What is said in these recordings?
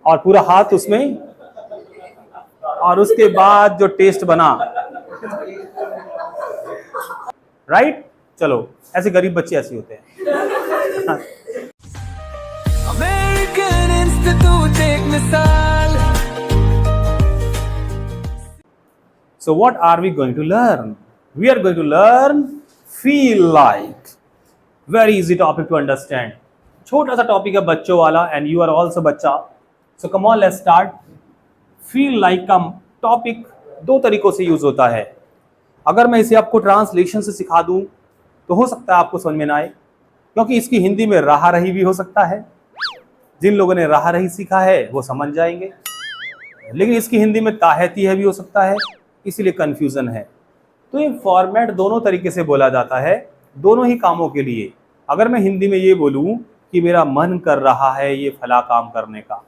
और पूरा हाथ उसमें, और उसके बाद जो टेस्ट बना, राइट। चलो, ऐसे गरीब बच्चे ऐसे होते हैं। अमेरिकन इंस्टीट्यूट एक मिसाल। So what are we going to learn? We are going to learn feel like. Very easy topic to understand. छोटा सा टॉपिक है बच्चों वाला, and you are also बच्चा. So come on, let's start. Feel like का topic दो तरीकों से यूज होता है। अगर मैं इसे आपको ट्रांसलेशन से सिखा दूं तो हो सकता है आपको समझ में ना आए, क्योंकि इसकी हिंदी में राह रही भी हो सकता है। जिन लोगों ने राह रही सीखा है वो समझ जाएंगे, लेकिन इसकी हिंदी में ताहती है भी हो सकता है, इसीलिए कंफ्यूजन है। तो ये फॉर्मेट दोनों तरीके से बोला जाता है, दोनों ही कामों के लिए। अगर मैं हिंदी में ये बोलूं कि मेरा मन कर रहा है ये फला काम करने का,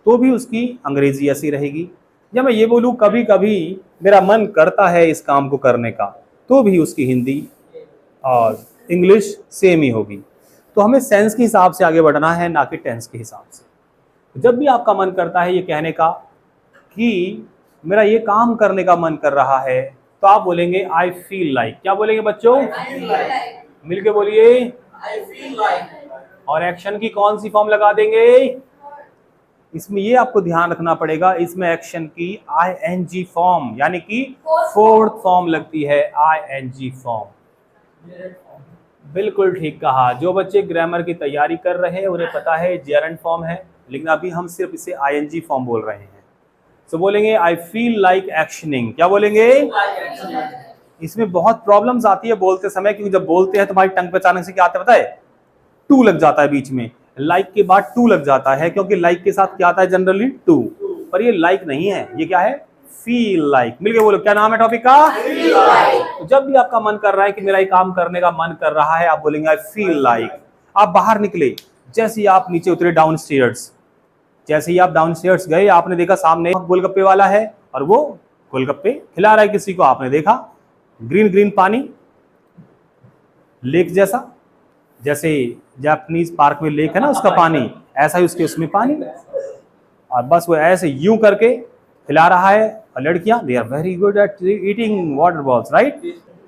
तो भी उसकी अंग्रेजी ऐसी रहेगी। या मैं ये बोलूं कभी कभी मेरा मन करता है इस काम को करने का, तो भी उसकी हिंदी और इंग्लिश सेम ही होगी। तो हमें सेंस के हिसाब से आगे बढ़ना है, ना कि टेंस के हिसाब से। जब भी आपका मन करता है ये कहने का कि मेरा ये काम करने का मन कर रहा है, तो आप बोलेंगे आई फील लाइक। क्या बोलेंगे बच्चों? मिलके बोलिए, आई फील लाइक। और एक्शन की कौन सी फॉर्म लगा देंगे? इसमें ये आपको ध्यान रखना पड़ेगा, इसमें एक्शन की ING फॉर्म यानी कि फोर्थ फॉर्म लगती है, ING फॉर्म। बिल्कुल ठीक कहा। जो बच्चे ग्रामर की तैयारी कर रहे हैं उन्हें पता है जेरंड फॉर्म है, लेकिन अभी हम सिर्फ इसे ING फॉर्म बोल रहे हैं। तो बोलेंगे आई फील लाइक एक्शनिंग। क्या बोलेंगे? इसमें बहुत प्रॉब्लम्स आती है बोलते समय, क्योंकि जब बोलते हैं तुम्हारी टंग पे अचानक से क्या आता है पता है? टू लग जाता है बीच में, लाइक के बाद टू लग जाता है, क्योंकि लाइक के साथ क्या आता है जनरली? टू। पर ये लाइक नहीं है, ये क्या है? Feel like. मिलके बोलो, क्या नाम है टॉपिक का? Feel like. तो जब भी आपका मन कर रहा है कि मेरा ये काम करने का मन कर रहा है, आप बोलेंगे आई फील लाइक। आप बाहर निकले, जैसे ही आप नीचे उतरे डाउन स्टेयर्स, जैसे ही आप डाउन स्टेयर्स गए, आपने देखा सामने गोलगप्पे वाला है और वो गोलगप्पे खिला रहा है किसी को। आपने देखा ग्रीन ग्रीन पानी, लेक जैसा, जैसे जापानीज पार्क में लेक है ना उसका पानी, ऐसा ही उसके उसमें पानी, और बस वो ऐसे यूं करके खिला रहा है। और लड़कियां, they are very good at eating water balls, right.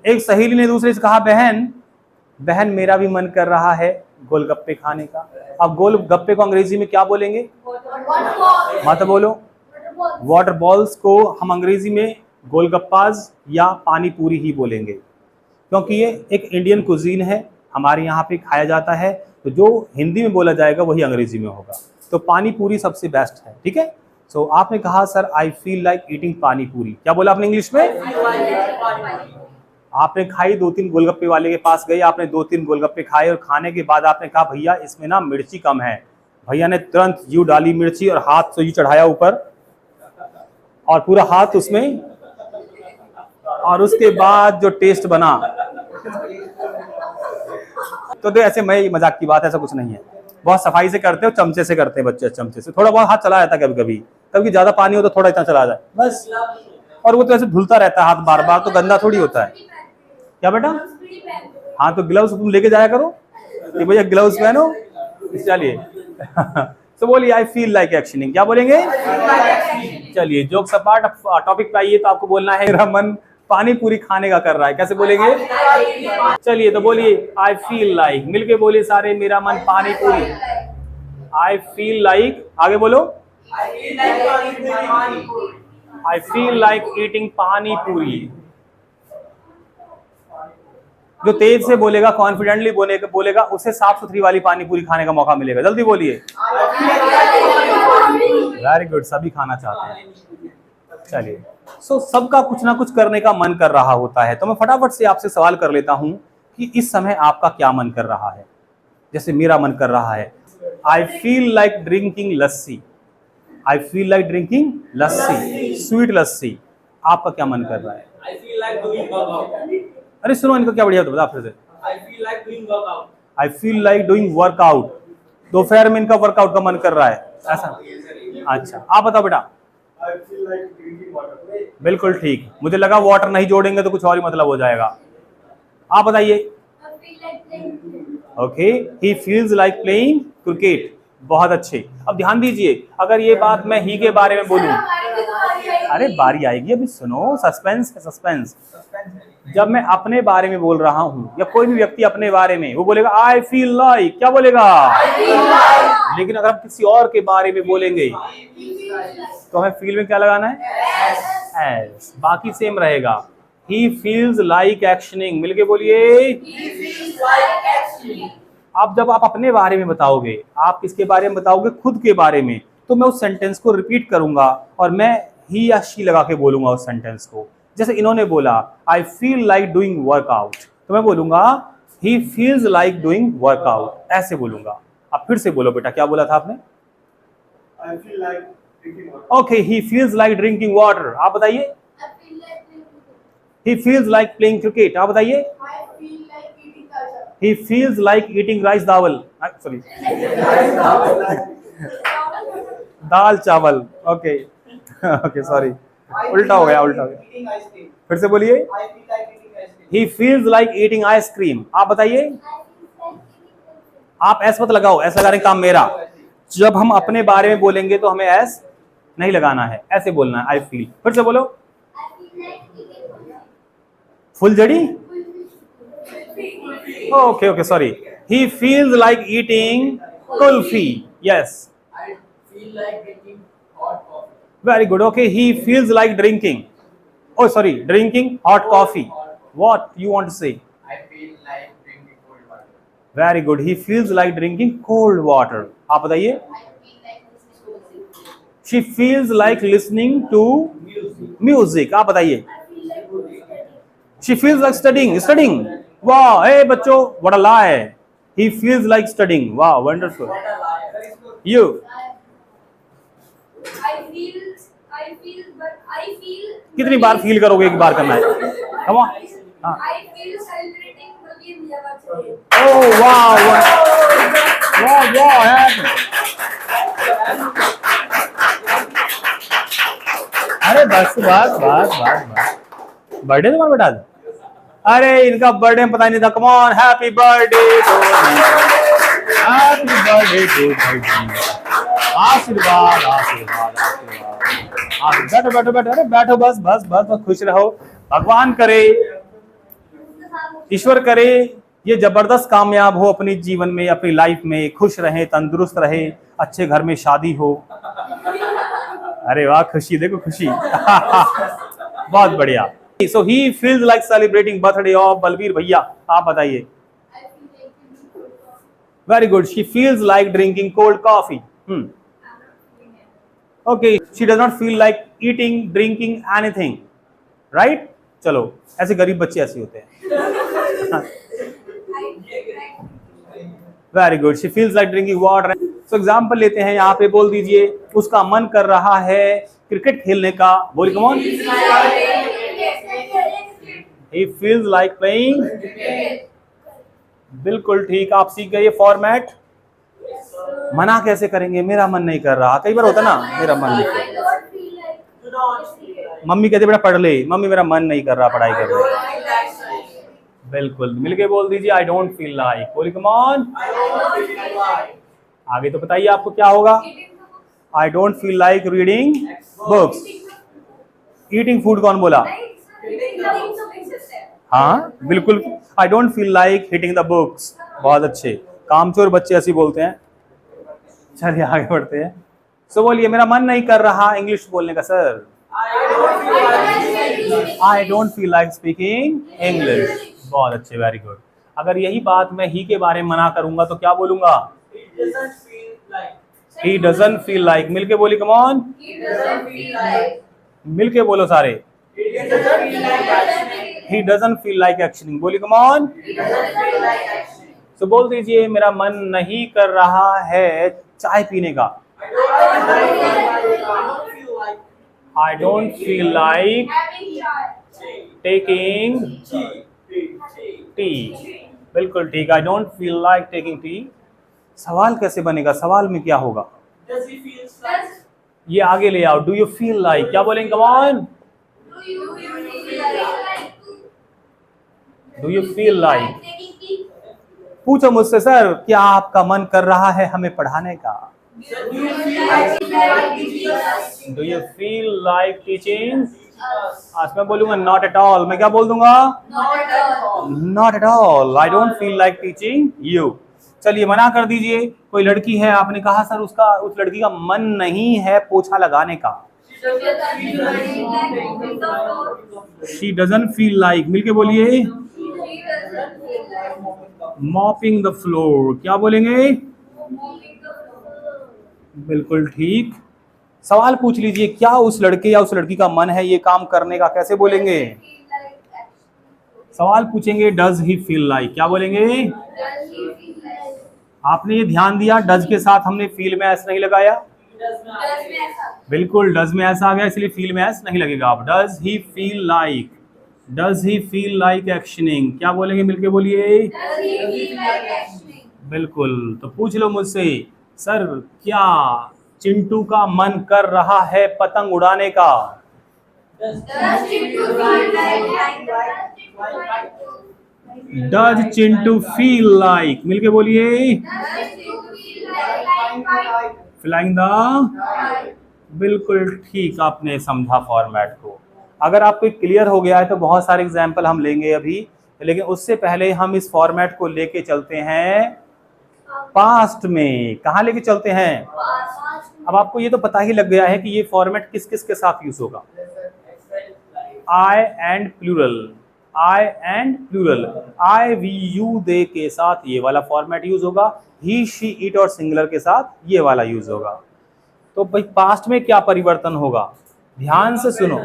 एक सहेली ने दूसरे से कहा, बहन बहन मेरा भी मन कर रहा है गोलगप्पे खाने का। अब गोलगप्पे को अंग्रेजी में क्या बोलेंगे? मत बोलो। वाटर बॉल्स को हम अंग्रेजी में गोलगप्पाज या पानी पूरी ही बोलेंगे, क्योंकि ये एक इंडियन कुजीन है, हमारे यहाँ पे खाया जाता है। तो जो हिंदी में बोला जाएगा वही अंग्रेजी में होगा। तो पानी पूरी सबसे बेस्ट है, ठीक है। सो आपने कहा sir I feel like eating पानी पूरी। क्या बोला आपने इंग्लिश में? आपने खाई, 2-3 गोलगप्पे वाले के पास गए, आपने 2-3 गोलगप्पे खाए, और खाने के बाद आपने कहा भैया इसमें ना मिर्ची कम है। भैया ने तुरंत यूं डाली मिर्ची और हाथ से यूं चढ़ाया ऊपर, और पूरा हाथ उसमें, और उसके बाद जो टेस्ट बना, तो दे ऐसे, मैं मजाक की बात, ऐसा कुछ नहीं है। बहुत सफाई से करते हो, चमचे से करते हैं बच्चे, चमचे से थोड़ा बहुत हाथ चला जाता है कभी कभी, कभी ज्यादा पानी हो तो थोड़ा इतना चला जाए बस। और वो तो ऐसे धुलता रहता है हाथ बार बार, तो गंदा थोड़ी होता है। क्या बेटा? हाँ, तो ग्लव्स तुम लेके जाया करो कि भैया ग्लव्स पहनो। चलिए तो बोलिए आई फील लाइक एक्शनिंग। क्या बोलेंगे? चलिए जोक्स अपार्ट, टॉपिक पे आइए। तो आपको बोलना है मेरा मन पानी पूरी खाने का कर रहा है। कैसे बोलेंगे? चलिए तो बोलिए आई फील लाइक। मिलके बोलिए सारे, मेरा मन पानी पूरी। आई फील लाइक, आगे बोलो। आई फील लाइक ईटिंग पानी पूरी। जो तेज से बोलेगा, कॉन्फिडेंटली बोलेगा, उसे साफ सुथरी वाली पानी पूरी खाने का मौका मिलेगा। जल्दी बोलिए। वेरी गुड, सभी खाना चाहते हैं। चलिए, सबका कुछ ना कुछ करने का मन कर रहा होता है। तो मैं फटाफट से आपसे सवाल कर लेता हूं कि इस समय आपका क्या मन कर रहा है। जैसे मेरा मन कर रहा है, I feel like drinking lassi. I feel like drinking lassi, sweet lassi. आपका क्या मन कर रहा है? I feel like doing workout. अरे सुनो, इनको क्या बढ़िया, तो बता फिर से। I feel like doing workout. I feel like doing workout. दोपहर में इनका वर्कआउट का मन कर रहा है, ऐसा? अच्छा, आप बताओ बेटा। I feel like drinking water. बिल्कुल ठीक। मुझे लगा वाटर नहीं जोड़ेंगे तो कुछ और ही मतलब हो जाएगा। आप बताइए। ओके, ही फील्स लाइक प्लेइंग क्रिकेट। बहुत अच्छे। अब ध्यान दीजिए, अगर ये बात मैं ही के बारे में बोलूं, अरे बारी आएगी, अभी सुनो, सस्पेंस है, सस्पेंस। जब मैं अपने बारे में बोल रहा हूं या कोई भी व्यक्ति अपने बारे में, वो बोलेगा आई फील लाइक, क्या बोलेगा? लेकिन अगर हम किसी और के बारे में बोलेंगे तो हमें फील में क्या लगाना है? एस। बाकी सेम रहेगा। ही फील्स लाइक एक्शनिंग, मिलके बोलिए। अब जब आप अपने बारे में बताओगे, आप किसके बारे में बताओगे? खुद के बारे में, तो मैं उस सेंटेंस को रिपीट करूंगा और मैं ही या शी लगा के बोलूंगा उस सेंटेंस को। जैसे इन्होंने बोला आई फील लाइक डूइंग वर्कआउट, तो मैं बोलूंगा ही फील्स लाइक डूइंग वर्कआउट, ऐसे बोलूंगा। अब फिर से बोलो बेटा, क्या बोला था आपने? I feel like drinking water. Okay, he feels like drinking water, आप बताइए। ही फील्स लाइक प्लेइंग क्रिकेट, आप बताइए। ही फील्स लाइक ईटिंग राइस चावल, सॉरी दाल चावल, ओके ओके सॉरी, उल्टा हो गया, उल्टा हो गया। Eating ice cream. फिर से बोलिए। I feel like eating ice cream. He feels like eating ice cream, आप बताइए। आप ऐस मत लगाओ, ऐसा लगाने का काम मेरा। जब हम अपने बारे में बोलेंगे तो हमें ऐस नहीं लगाना है, ऐसे बोलना है, आई फील। फिर से बोलो। फुलझड़ी, okay okay sorry. He feels like eating kulfi, yes. I feel like drinking hot coffee. Very good, okay. He feels like drinking, oh sorry, drinking hot coffee. What you want to say? I feel like drinking cold water. Very good. He feels like drinking cold water. आप बताइए। She feels like listening to music. आप बताइए। She feels like studying. Wow, hey बच्चों, what a lie. He feels like studying. Wow, wonderful. What a liar. That is good. You. I feel, but I feel. कितनी बार feel करोगे? एक बार करना है। Come on. हाँ। I feel celebrating Brilliant birthday. Oh wow, wow. अरे बस birthday तुम्हारा बेटा? अरे इनका बर्थडे पता नहीं था। Come on, happy birthday to me, happy birthday to me. आशीर्वाद आशीर्वाद आशीर्वाद। बैठो, अरे बैठो, बस खुश रहो। भगवान करे, ईश्वर करे ये जबरदस्त कामयाब हो अपनी जीवन में, अपनी लाइफ में, खुश रहे, तंदुरुस्त रहे, अच्छे घर में शादी हो। अरे वाह, खुशी देखो, खुशी बहुत बढ़िया। So he feels like celebrating birthday of Balbir bhaiya, आप बताइए। Very good. She feels like drinking cold coffee. Okay, she does not feel like eating drinking anything, right? चलो, ऐसे गरीब बच्चे ऐसे होते हैं। Very good. She feels like drinking water. So example लेते हैं, यहाँ पे बोल दीजिए उसका मन कर रहा है क्रिकेट खेलने का। बोलिए, come on. He feels like playing. बिल्कुल ठीक, आप सीख गए ये फॉर्मेट। मना कैसे करेंगे? मेरा मन नहीं कर रहा, कई बार होता ना, मेरा मन नहीं कर रहा। मम्मी कहते बेटा पढ़ ले, मम्मी मेरा मन नहीं कर रहा पढ़ाई करने। बिल्कुल, मिलके बोल दीजिए आई डोंट फील लाइक। बोलिए, कम ऑन। आगे तो बताइए आपको क्या होगा? I don't feel like reading books. Eating food कौन बोला? हाँ बिल्कुल। I don't feel like hitting the books. बहुत अच्छे, कामचोर बच्चे ऐसे बोलते हैं। चलिए आगे बढ़ते हैं। सो बोलिए, मेरा मन नहीं कर रहा इंग्लिश बोलने का sir. I don't feel like speaking English. बहुत अच्छे, वेरी गुड। अगर यही बात मैं ही के बारे में मना करूंगा तो क्या बोलूंगा? He doesn't feel like. मिलके बोली, कम ऑन। मिलके बोलो सारे। He doesn't feel like actioning. बोली, कम ऑन। तो बोल दीजिए, मेरा मन नहीं कर रहा है चाय पीने का। आई don't feel like taking tea. बिल्कुल ठीक, आई don't feel like taking tea. सवाल कैसे बनेगा? सवाल में क्या होगा? ये आगे ले आओ। डू यू फील लाइक, क्या बोलेंगे? Come on. Do you feel like. पूछो मुझसे, सर क्या आपका मन कर रहा है हमें पढ़ाने का? Do you feel like teaching? आज मैं बोलूंगा नॉट एट ऑल। मैं क्या बोल दूंगा? Not at all, I don't feel like teaching you. चलिए मना कर दीजिए। कोई लड़की है, आपने कहा सर उसका उस लड़की का मन नहीं है पोछा लगाने का। शी डजंट फील लाइक, मिलके बोलिए मॉपिंग द फ्लोर। क्या बोलेंगे? बिल्कुल ठीक। सवाल पूछ लीजिए, क्या उस लड़के या उस लड़की का मन है ये काम करने का? कैसे बोलेंगे? सवाल पूछेंगे डज ही फील लाइक, क्या बोलेंगे? आपने ये ध्यान दिया डज के साथ हमने फील में एस नहीं लगाया। बिल्कुल, डज में एस आ गया इसलिए फील में एस नहीं लगेगा। आप does he feel like, does he feel like actioning, क्या बोलेंगे? मिलके बोलिए। बिल्कुल। तो पूछ लो मुझसे, सर क्या चिंटू का मन कर रहा है पतंग उड़ाने का? डज चिंटू फील लाइक, मिलके बोलिए फ्लाइंग द। बिल्कुल ठीक, आपने समझा फॉर्मेट को। अगर आपको क्लियर हो गया है तो बहुत सारे एग्जाम्पल हम लेंगे अभी, लेकिन उससे पहले हम इस फॉर्मेट को लेके चलते हैं पास्ट में। कहाँ लेके चलते हैं? अब आपको ये तो पता ही लग गया है कि ये फॉर्मेट किस किस के साथ यूज होगा। I and plural, I and plural, I we you they के साथ ये वाला फॉर्मेट यूज होगा। ही शी इट और सिंगुलर के साथ ये वाला यूज होगा। तो भाई पास्ट में क्या परिवर्तन होगा? ध्यान से सुनो।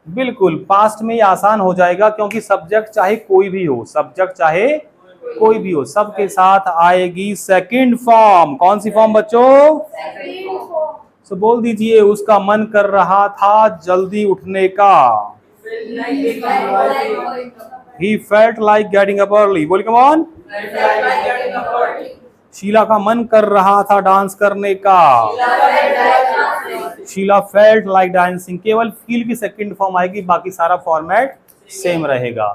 बिल्कुल, पास्ट में ये आसान हो जाएगा क्योंकि सब्जेक्ट चाहे कोई भी हो, सब्जेक्ट चाहे कोई भी हो, सबके साथ आएगी सेकंड फॉर्म। कौन सी फॉर्म बच्चों? तो बोल दीजिए उसका मन कर रहा था जल्दी उठने का। He felt like getting up early. बोलिए come on. शीला का मन कर रहा था डांस करने का। Sheela felt like dancing. केवल फील की सेकंड फॉर्म आएगी, बाकी सारा फॉर्मेट सेम रहेगा।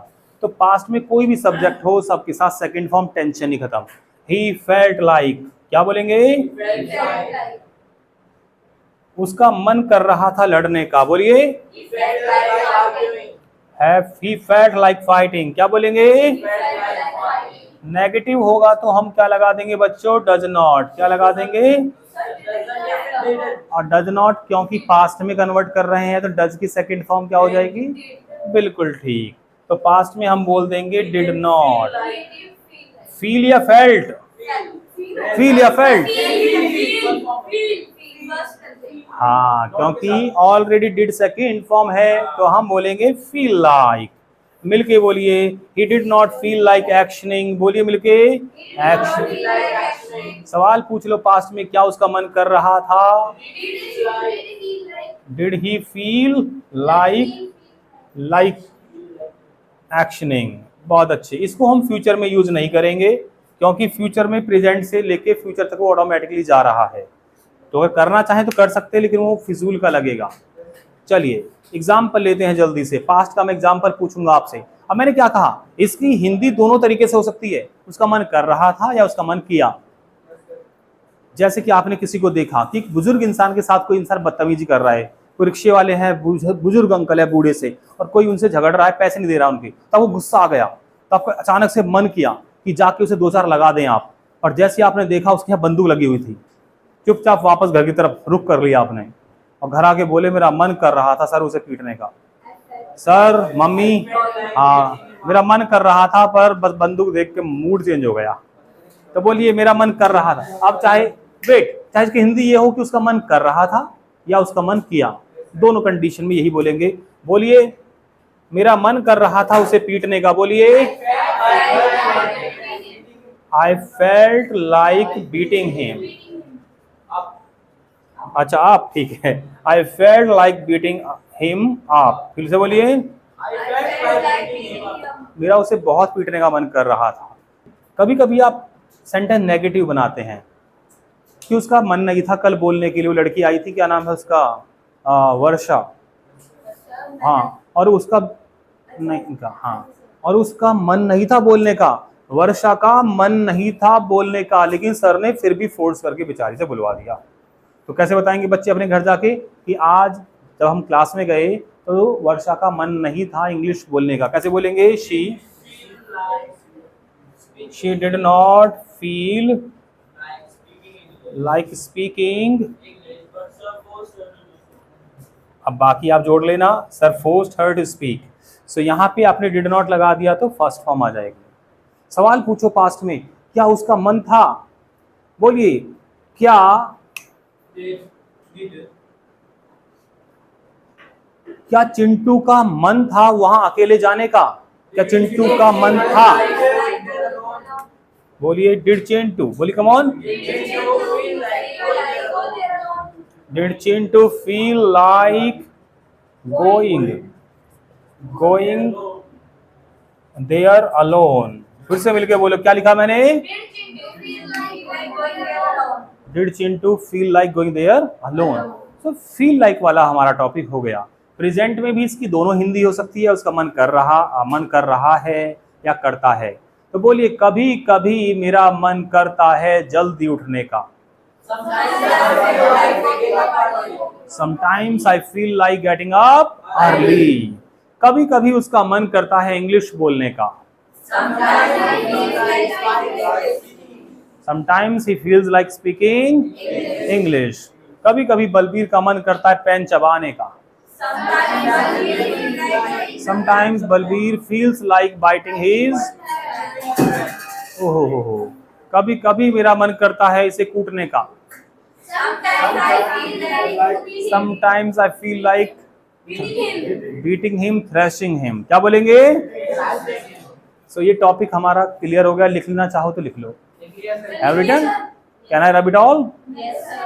तो पास्ट में कोई भी सब्जेक्ट हो सबके साथ सेकंड फॉर्म, टेंशन ही खत्म। ही फेल्ट लाइक, क्या बोलेंगे? उसका मन कर रहा था लड़ने का, बोलिए he felt like fighting, क्या बोलेंगे? नेगेटिव होगा तो हम क्या लगा देंगे बच्चों? Does not. क्या लगा देंगे? और डज नॉट क्योंकि पास्ट में कन्वर्ट कर रहे हैं तो डज की सेकंड फॉर्म क्या हो जाएगी? बिल्कुल ठीक। तो पास्ट में हम बोल देंगे डिड नॉट। फील या फेल्ट? फील या फेल्ट? हाँ, क्योंकि ऑलरेडी डिड सेकंड फॉर्म है तो हम बोलेंगे फील लाइक। मिलके बोलिए he did not feel like actioning. बोलिए मिलके एक्शन। सवाल पूछ लो, पास्ट में क्या उसका मन कर रहा था? Did he feel like actioning. बहुत अच्छे। इसको हम फ्यूचर में यूज नहीं करेंगे क्योंकि फ्यूचर में प्रेजेंट से लेके फ्यूचर तक वो ऑटोमेटिकली जा रहा है। तो अगर करना चाहें तो कर सकते हैं, लेकिन वो फिजूल का लगेगा। चलिए एग्जाम्पल लेते हैं जल्दी से। पास्ट का मैं एग्जाम्पल पूछूंगा आपसे। अब मैंने क्या कहा, इसकी हिंदी दोनों तरीके से हो सकती है, उसका मन कर रहा था या उसका मन किया। जैसे कि आपने किसी को देखा कि बुजुर्ग इंसान के साथ कोई इंसान बदतमीजी कर रहा है, कोई रिक्शे वाले हैं, बुजुर्ग अंकल है बूढ़े से, और कोई उनसे झगड़ रहा है, पैसे नहीं दे रहा उनके, तब वो गुस्सा आ गया, तो आपको अचानक से मन किया कि जाके उसे दो चार लगा दें आप। और जैसे आपने देखा उसके यहाँ बंदूक लगी हुई थी, चुपचाप वापस घर की तरफ रुख कर लिया आपने, और घर आके बोले मेरा मन कर रहा था सर उसे पीटने का। सर मम्मी, हाँ मेरा मन कर रहा था पर बस बंदूक देख के मूड चेंज हो गया। तो बोलिए मेरा मन कर रहा था। अब चाहे इसकी हिंदी ये हो कि उसका मन कर रहा था या उसका मन किया, दोनों कंडीशन में यही बोलेंगे। बोलिए मेरा मन कर रहा था उसे पीटने का। बोलिए I felt like beating him. अच्छा आप, ठीक है। I felt like beating him. आप फिर से बोलिए मेरा उसे बहुत पीटने का मन कर रहा था। कभी कभी आप सेंटेंस नेगेटिव बनाते हैं कि उसका मन नहीं था कल बोलने के लिए। वो लड़की आई थी, क्या नाम है उसका, वर्षा, हाँ, और उसका नहीं था, हाँ, और उसका मन नहीं था बोलने का, वर्षा का मन नहीं था बोलने का, लेकिन सर ने फिर भी फोर्स करके बेचारी से बुलवा दिया। तो कैसे बताएंगे बच्चे अपने घर जाके कि आज जब हम क्लास में गए तो वर्षा का मन नहीं था इंग्लिश बोलने का? कैसे बोलेंगे? She did not feel like speaking. अब बाकी आप जोड़ लेना, sir forced her to speak. So यहाँ पे आपने डिड नॉट लगा दिया तो फर्स्ट फॉर्म आ जाएगी। सवाल पूछो पास्ट में, क्या उसका मन था? बोलिए, क्या चिंटू का मन था वहां अकेले जाने का? क्या चिंटू का मन था? बोलिए, डिड चिंटू, बोलिए come on, did Chintu feel like going there alone? फिर से मिलके बोलो, क्या लिखा मैंने? Did Chintu feel like going there alone? तो फील लाइक वाला हमारा टॉपिक हो गया। प्रेजेंट में भी इसकी दोनों हिंदी हो सकती है, उसका मन कर रहा है या करता है। तो बोलिए, कभी कभी मेरा मन करता है जल्दी उठने का। Sometimes I feel like getting up early. कभी कभी उसका मन करता है इंग्लिश बोलने का। Sometimes he feels like speaking English. कभी कभी बलबीर का मन करता है पेन चबाने का। Sometimes Balbir feels like biting his. ओहो, कभी कभी मेरा मन करता है इसे कूटने का। Sometimes I feel like beating him, thrashing him. क्या बोलेंगे? सो ये टॉपिक हमारा क्लियर हो गया। लिख लेना चाहो तो लिख लो। Have written? Can I rub it all? Yes, sir.